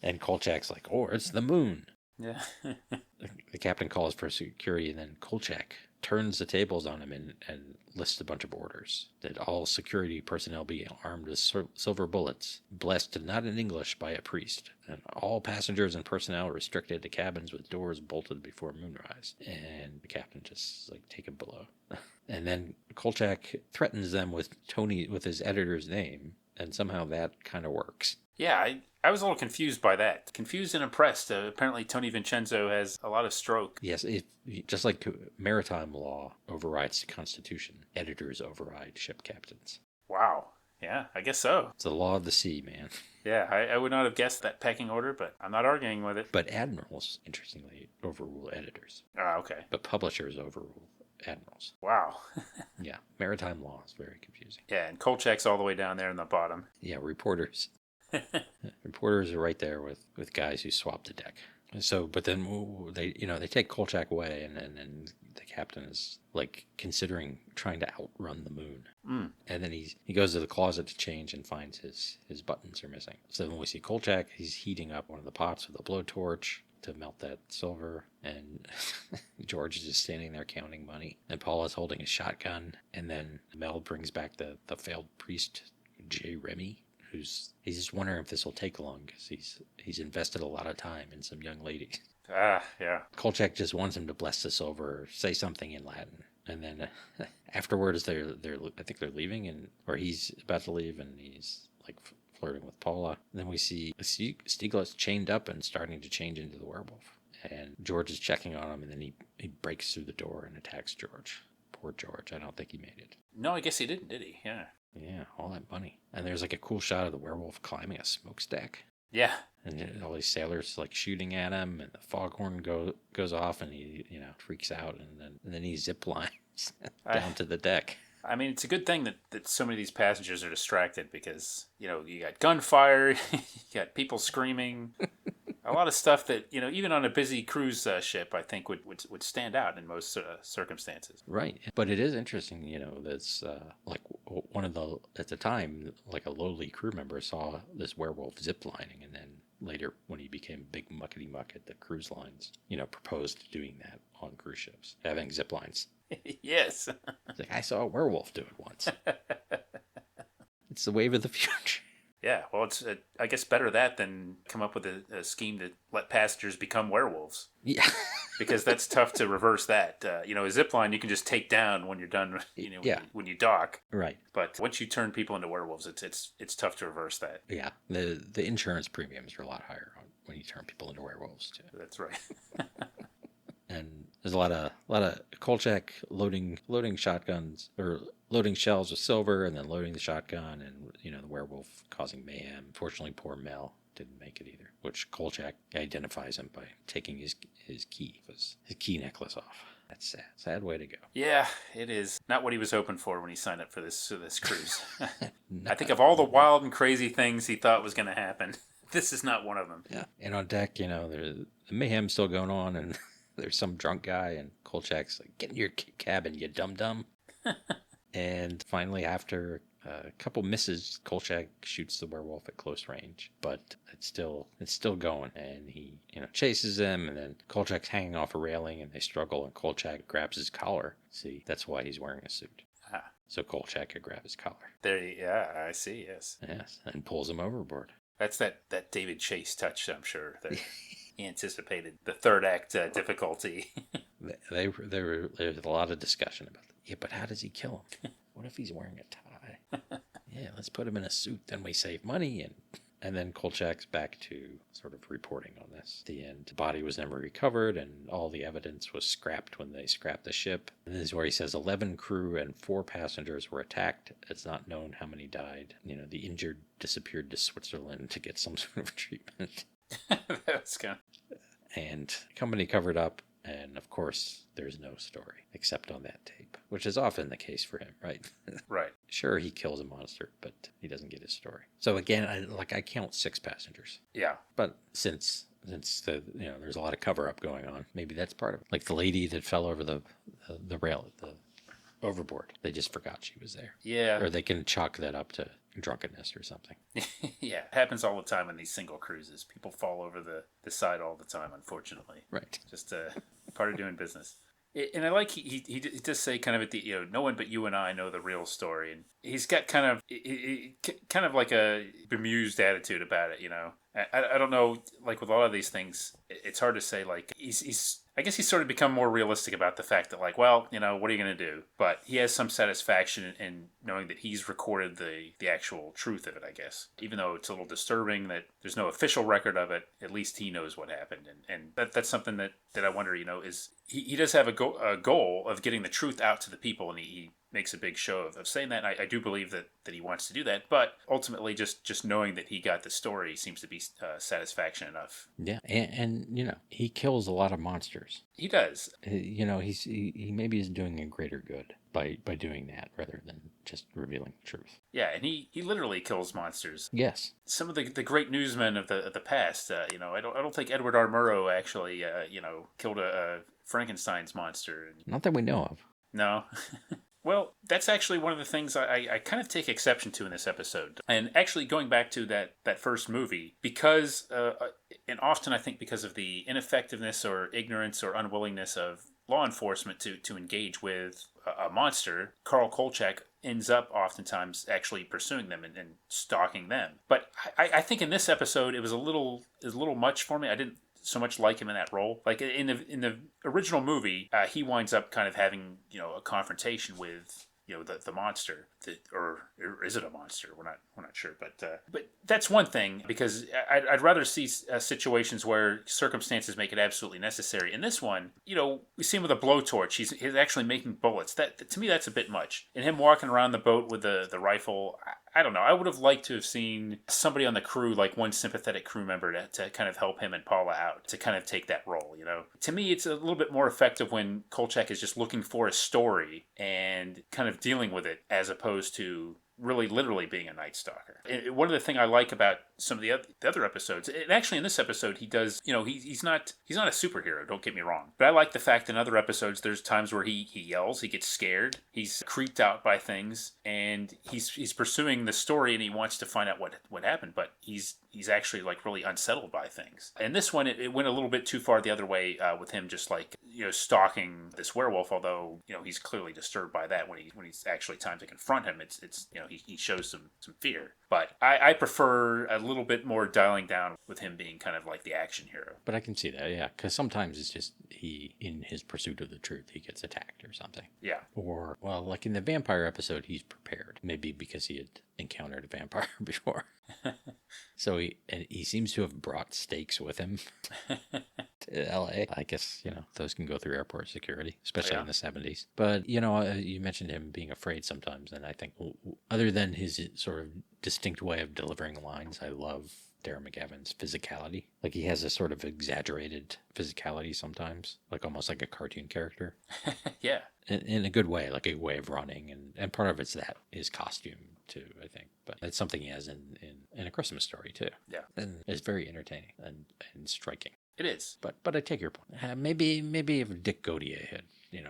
And Kolchak's like, or it's the moon. Yeah. The captain calls for security, and then Kolchak turns the tables on him and lists a bunch of orders. That all security personnel be armed with silver bullets, blessed not in English by a priest, and all passengers and personnel restricted to cabins with doors bolted before moonrise. And the captain just take it below. And then Kolchak threatens them with his editor's name, and somehow that kind of works. Yeah, I was a little confused by that. Confused and impressed. Apparently Tony Vincenzo has a lot of stroke. Yes, just like maritime law overrides the Constitution, editors override ship captains. Wow. Yeah, I guess so. It's the law of the sea, man. Yeah, I would not have guessed that pecking order, but I'm not arguing with it. But admirals, interestingly, overrule editors. Ah, okay. But publishers overrule admirals. Wow. Yeah, maritime law is very confusing. Yeah, and Kolchak's all the way down there in the bottom. Yeah, reporters. Reporters are right there with guys who swap the deck. So, but then they take Kolchak away, and then the captain is considering trying to outrun the moon. Mm. And then he goes to the closet to change and finds his buttons are missing. So when we see Kolchak, he's heating up one of the pots with a blowtorch to melt that silver, and George is just standing there counting money, and Paul is holding a shotgun, and then Mel brings back the failed priest J. Remy. He's just wondering if this will take long, because he's invested a lot of time in some young lady. Yeah. Kolchak just wants him to bless this over, or say something in Latin. And then afterwards, I think they're leaving, or he's about to leave, and he's like flirting with Paula. And then we see Stieglitz chained up and starting to change into the werewolf. And George is checking on him, and then he breaks through the door and attacks George. Poor George. I don't think he made it. No, I guess he didn't, did he? Yeah. Yeah, all that money. And there's like a cool shot of the werewolf climbing a smokestack. Yeah. And all these sailors like shooting at him, and the foghorn goes off, and he freaks out, and then he zip lines down to the deck. I mean, it's a good thing that so many of these passengers are distracted because, you got gunfire, you got people screaming, a lot of stuff that, even on a busy cruise ship, I think would stand out in most circumstances. Right. But it is interesting, that's like one of the, at the time, like a lowly crew member saw this werewolf ziplining, and then later when he became big muckety muck at the cruise lines, proposed doing that on cruise ships, having zip lines. Yes. It's like, I saw a werewolf do it once. It's the wave of the future. Yeah, well, it's I guess better that than come up with a scheme to let passengers become werewolves. Yeah. Because that's tough to reverse that. A zip line you can just take down when you're done, when you dock. Right. But once you turn people into werewolves, it's tough to reverse that. Yeah. The insurance premiums are a lot higher when you turn people into werewolves, too. That's right. And there's a lot of Kolchak loading shotguns, or loading shells with silver, and then loading the shotgun, and the werewolf causing mayhem. Fortunately, poor Mel didn't make it either, which Kolchak identifies him by taking his key necklace off. That's sad way to go. Yeah, it is not what he was hoping for when he signed up for this cruise. I think of all the wild and crazy things he thought was going to happen, this is not one of them. Yeah, and on deck, the mayhem's still going on, and there's some drunk guy, and Kolchak's like, "Get in your cabin, you dum-dum." And finally, after a couple misses, Kolchak shoots the werewolf at close range, but it's still going, and he chases him, and then Kolchak's hanging off a railing, and they struggle, and Kolchak grabs his collar. See, that's why he's wearing a suit. So Kolchak could grab his collar. Yeah, I see. Yes, and pulls him overboard. That's that David Chase touch, I'm sure. That he anticipated the third act difficulty. There's a lot of discussion about that. Yeah, but how does he kill him? What if he's wearing a tie? Yeah, let's put him in a suit, then we save money. And then Kolchak's back to sort of reporting on this. At the end, the body was never recovered, and all the evidence was scrapped when they scrapped the ship. And this is where he says 11 crew and 4 passengers were attacked. It's not known how many died. The injured disappeared to Switzerland to get some sort of treatment. That's kind of... And the company covered up, and of course, there's no story except on that tape, which is often the case for him, right? Right. Sure, he kills a monster, but he doesn't get his story. So again, I count 6 passengers. Yeah. But since there's a lot of cover up going on, maybe that's part of it. Like the lady that fell over the rail at the overboard, they just forgot she was there. Yeah. Or they can chalk that up to drunkenness or something. Yeah, it happens all the time on these single cruises. People fall over the side all the time, unfortunately. Right. Just part of doing business. And I like he does say kind of at the no one but you and I know the real story, and he's got kind of like a bemused attitude about it. I don't know, like with a lot of these things, it's hard to say. Like he's I guess he's sort of become more realistic about the fact that, like, well, what are you going to do? But he has some satisfaction in knowing that he's recorded the actual truth of it, I guess. Even though it's a little disturbing that there's no official record of it, at least he knows what happened. And that's something that I wonder, is he does have a goal of getting the truth out to the people, and he makes a big show of saying that. I do believe that he wants to do that, but ultimately just knowing that he got the story seems to be satisfaction enough. Yeah, and he kills a lot of monsters. He does. He maybe is doing a greater good by doing that rather than just revealing the truth. Yeah, and he literally kills monsters. Yes. Some of the great newsmen of the past, I don't think Edward R. Murrow actually killed a Frankensteins monster. Not that we know of. No. Well, that's actually one of the things I kind of take exception to in this episode. And actually going back to that first movie, because, and often I think because of the ineffectiveness or ignorance or unwillingness of law enforcement to engage with a monster, Karl Kochak ends up oftentimes actually pursuing them and stalking them. But I think in this episode it was a little much for me. I didn't so much like him in that role. Like in the original movie, he winds up kind of having a confrontation with the monster, or is it a monster? We're not sure, but that's one thing, because I'd rather see situations where circumstances make it absolutely necessary. In this one, we see him with a blowtorch. He's actually making bullets. That to me, that's a bit much. And him walking around the boat with the rifle. I don't know. I would have liked to have seen somebody on the crew, like one sympathetic crew member, to kind of help him and Paula out, to kind of take that role, To me, it's a little bit more effective when Kolchak is just looking for a story and kind of dealing with it, as opposed to really literally being a Night Stalker. And one of the things I like about some of the other episodes, and actually in this episode he does, he's not a superhero, don't get me wrong, but I like the fact in other episodes there's times where he yells, he gets scared, he's creeped out by things, and he's pursuing the story and he wants to find out what happened, but he's actually like really unsettled by things. And this one, it went a little bit too far the other way, with him just like stalking this werewolf, although he's clearly disturbed by that when he's actually time to confront him. It's he shows some fear. But I prefer a little bit more dialing down with him being kind of like the action hero. But I can see that, yeah, because sometimes it's just in his pursuit of the truth, he gets attacked or something. Yeah. Or, well, like in the vampire episode, he's prepared. Maybe because he had encountered a vampire before. So he seems to have brought stakes with him to LA. I guess, those can go through airport security, especially in the 70s. But, you mentioned him being afraid sometimes, and I think other than his sort of distinct way of delivering lines, I love Darren McGavin's physicality. Like, he has a sort of exaggerated physicality sometimes, like almost like a cartoon character. Yeah. In a good way, like a way of running, and part of it's that his costume too, I think. But it's something he has in A Christmas Story too. Yeah, and it's very entertaining and striking. It is. But I take your point. Maybe if Dick Gautier had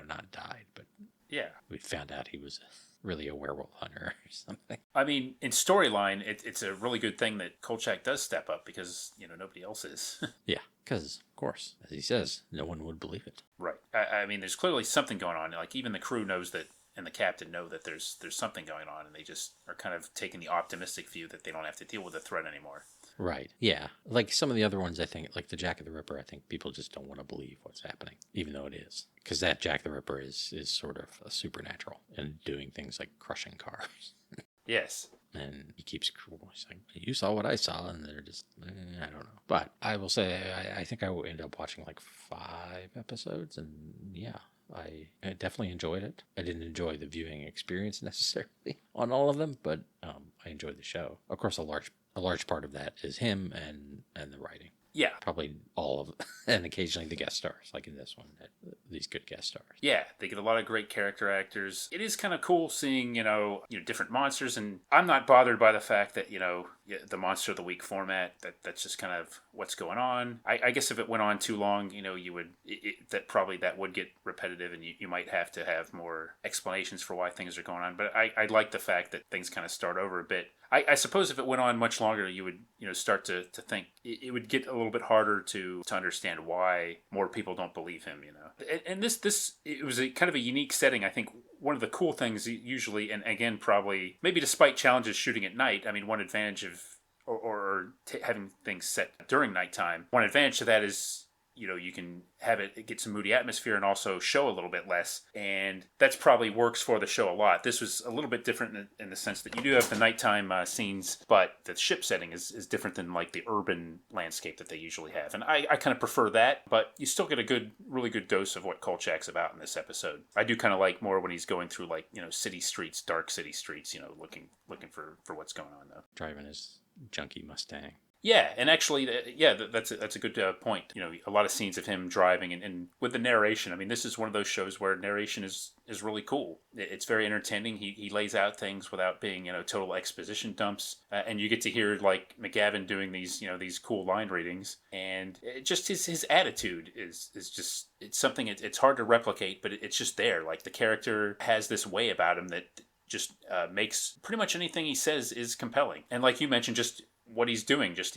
not died, but yeah, we found out he was really a werewolf hunter or something. I mean, in storyline, it's a really good thing that Kolchak does step up, because nobody else is. Yeah, because of course, as he says, no one would believe it. Right. I mean, there's clearly something going on. Like, even the crew knows that, and the captain know that there's something going on, and they just are kind of taking the optimistic view that they don't have to deal with the threat anymore. Right. Yeah. Like some of the other ones, I think, like the Jack the Ripper, I think people just don't want to believe what's happening, even though it is. Because that Jack the Ripper is sort of a supernatural and doing things like crushing cars. Yes. And he keeps saying, you saw what I saw, and they're just, I don't know. But I will say, I think I will end up watching like 5 episodes, and yeah, I definitely enjoyed it. I didn't enjoy the viewing experience necessarily on all of them, but I enjoyed the show. Of course, a large part of that is him and the writing. Yeah. Probably all of and occasionally the guest stars, like in this one, these good guest stars. Yeah, they get a lot of great character actors. It is kind of cool seeing, different monsters, and I'm not bothered by the fact that, the Monster of the Week format, that's just kind of what's going on. I guess if it went on too long, you would, that would get repetitive, and you might have to have more explanations for why things are going on. But I like the fact that things kind of start over a bit. I suppose if it went on much longer, you would, start to think it would get a little bit harder to understand why more people don't believe him, And this it was a kind of a unique setting. I think one of the cool things usually, and again, probably maybe despite challenges shooting at night, I mean, one advantage of having things set during nighttime, one advantage to that is, you can have it get some moody atmosphere and also show a little bit less. And that's probably works for the show a lot. This was a little bit different in the sense that you do have the nighttime scenes, but the ship setting is different than like the urban landscape that they usually have. And I kind of prefer that, but you still get a really good dose of what Kolchak's about in this episode. I do kind of like more when he's going through like, city streets, dark city streets, looking for what's going on though. Driving his junky Mustang. Yeah, and actually, that's a good point. A lot of scenes of him driving and with the narration. I mean, this is one of those shows where narration is really cool. It's very entertaining. He lays out things without being total exposition dumps, and you get to hear like McGavin doing these these cool line readings, and just his attitude is just it's something. It's hard to replicate, but it's just there. Like the character has this way about him that just makes pretty much anything he says is compelling. And like you mentioned, just what he's doing, just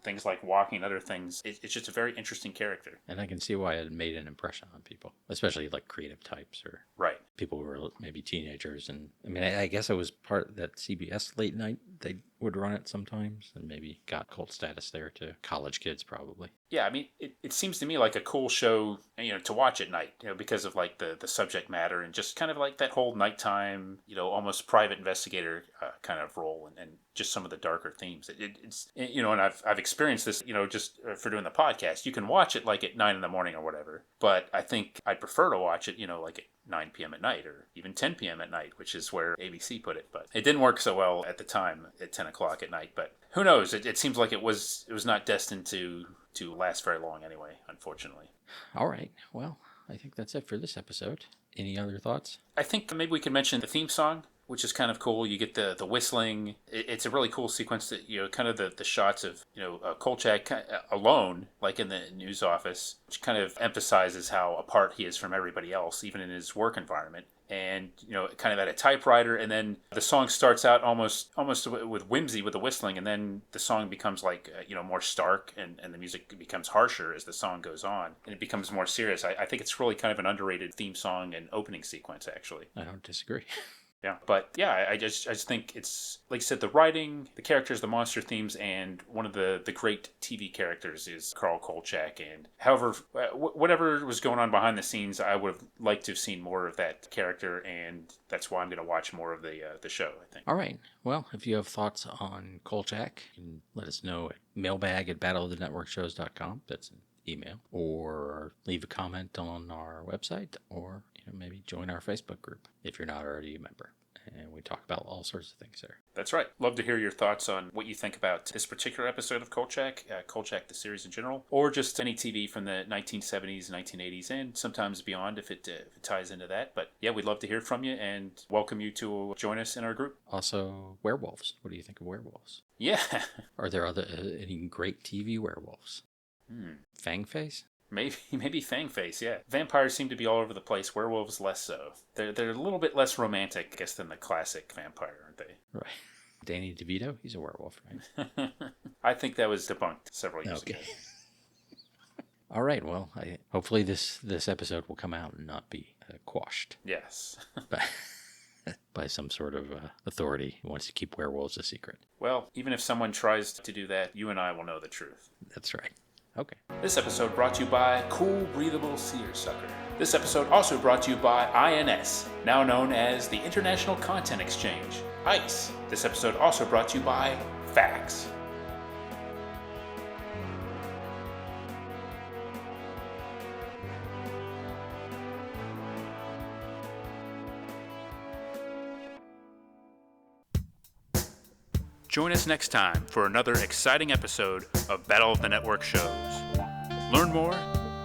things like walking and other things, it's just a very interesting character. And I can see why it made an impression on people, especially like creative types or right. People who were maybe teenagers. And I mean, I guess it was part of that CBS late night they would run it sometimes, and maybe got cult status there to college kids probably. Yeah, I mean, it seems to me like a cool show, to watch at night, because of like the subject matter and just kind of like that whole nighttime, almost private investigator kind of role, and just some of the darker themes. It's and I've experienced this, just for doing the podcast. You can watch it like at 9 a.m. or whatever, but I think I'd prefer to watch it, like at 9 p.m. at night or even 10 p.m. at night, which is where ABC put it. But it didn't work so well at the time at 10 o'clock at night. But who knows? It seems like it was not destined to last very long anyway, unfortunately. All right. Well, I think that's it for this episode. Any other thoughts? I think maybe we could mention the theme song, which is kind of cool. You get the whistling. It's a really cool sequence that, kind of the shots of, Kolchak alone, like in the news office, which kind of emphasizes how apart he is from everybody else, even in his work environment. And, kind of at a typewriter. And then the song starts out almost with whimsy with the whistling. And then the song becomes like, more stark and the music becomes harsher as the song goes on. And it becomes more serious. I think it's really kind of an underrated theme song and opening sequence, actually. I don't disagree. Yeah, but yeah, I just think it's, like I said, the writing, the characters, the monster themes, and one of the great TV characters is Karl Kochak. And however, whatever was going on behind the scenes, I would have liked to have seen more of that character, and that's why I'm going to watch more of the show, I think. All right. Well, if you have thoughts on Kolchak, you can let us know at mailbag@battleofthenetworkshows.com. That's an email. Or leave a comment on our website, or maybe join our Facebook group if you're not already a member. And we talk about all sorts of things there. That's right. Love to hear your thoughts on what you think about this particular episode of Kolchak, Kolchak the series in general, or just any TV from the 1970s, 1980s, and sometimes beyond if it ties into that. But yeah, we'd love to hear from you and welcome you to join us in our group. Also, werewolves. What do you think of werewolves? Yeah. Are there any great TV werewolves? Fangface? Maybe Fangface, yeah. Vampires seem to be all over the place. Werewolves less so. They're a little bit less romantic, I guess, than the classic vampire, aren't they? Right. Danny DeVito, he's a werewolf, right? I think that was debunked several years ago. All right. Well, hopefully this episode will come out and not be quashed. Yes. By some sort of authority who wants to keep werewolves a secret. Well, even if someone tries to do that, you and I will know the truth. That's right. Okay. This episode brought to you by Cool Breathable Seersucker. This episode also brought to you by INS, now known as the International Content Exchange, ICE. This episode also brought to you by Fax. Join us next time for another exciting episode of Battle of the Network Shows. Learn more,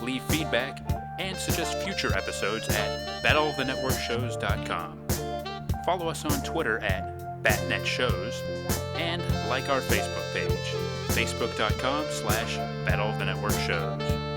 leave feedback, and suggest future episodes at battleofthenetworkshows.com. Follow us on Twitter at BatNetShows, and like our Facebook page, facebook.com/Battle of the Network Shows.